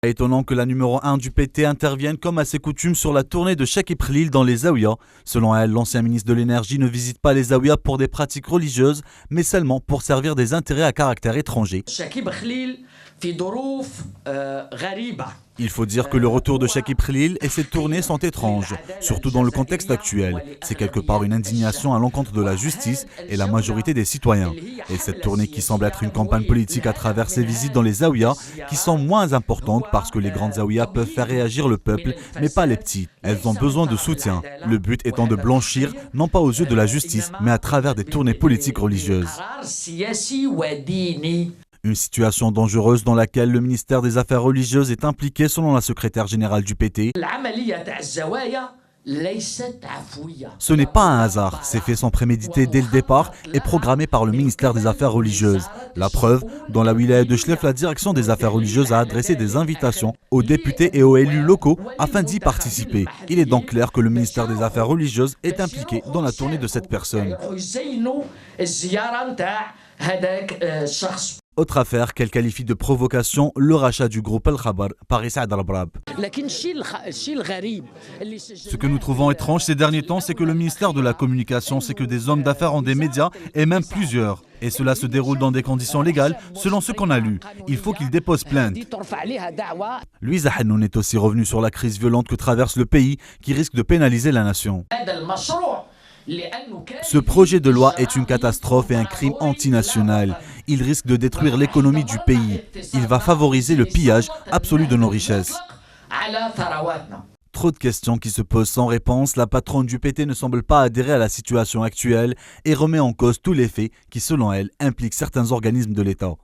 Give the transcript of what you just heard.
Étonnant que la numéro 1 du PT intervienne comme à ses coutumes sur la tournée de Chekib Khlil dans les Zaouïas. Selon elle, l'ancien ministre de l'énergie ne visite pas les Zaouïas pour des pratiques religieuses, mais seulement pour servir des intérêts à caractère étranger. Il faut dire que le retour de Chekib Khlil et ses tournées sont étranges, surtout dans le contexte actuel. C'est quelque part une indignation à l'encontre de la justice et la majorité des citoyens. Et cette tournée qui semble être une campagne politique à travers ses visites dans les Zaouïas, qui sont moins importantes parce que les grandes Zaouïas peuvent faire réagir le peuple, mais pas les petits. Elles ont besoin de soutien. Le but étant de blanchir, non pas aux yeux de la justice, mais à travers des tournées politiques religieuses. Une situation dangereuse dans laquelle le ministère des Affaires religieuses est impliqué selon la secrétaire générale du PT. Ce n'est pas un hasard, ces faits sont prémédités dès le départ et programmés par le ministère des Affaires religieuses. La preuve, dans la wilaya de Chlef, la direction des Affaires religieuses a adressé des invitations aux députés et aux élus locaux afin d'y participer. Il est donc clair que le ministère des Affaires religieuses est impliqué dans la tournée de cette personne. Autre affaire qu'elle qualifie de provocation, le rachat du groupe Al-Khabar par Saad Al-Brab. Ce que nous trouvons étrange ces derniers temps, c'est que le ministère de la Communication sait que des hommes d'affaires ont des médias, et même plusieurs. Et cela se déroule dans des conditions légales, selon ce qu'on a lu. Il faut qu'il dépose plainte. Louisa Hannoun est aussi revenu sur la crise violente que traverse le pays, qui risque de pénaliser la nation. Ce projet de loi est une catastrophe et un crime antinational. Il risque de détruire l'économie du pays. Il va favoriser le pillage absolu de nos richesses. Trop de questions qui se posent sans réponse. La patronne du PT ne semble pas adhérer à la situation actuelle et remet en cause tous les faits qui, selon elle, impliquent certains organismes de l'État.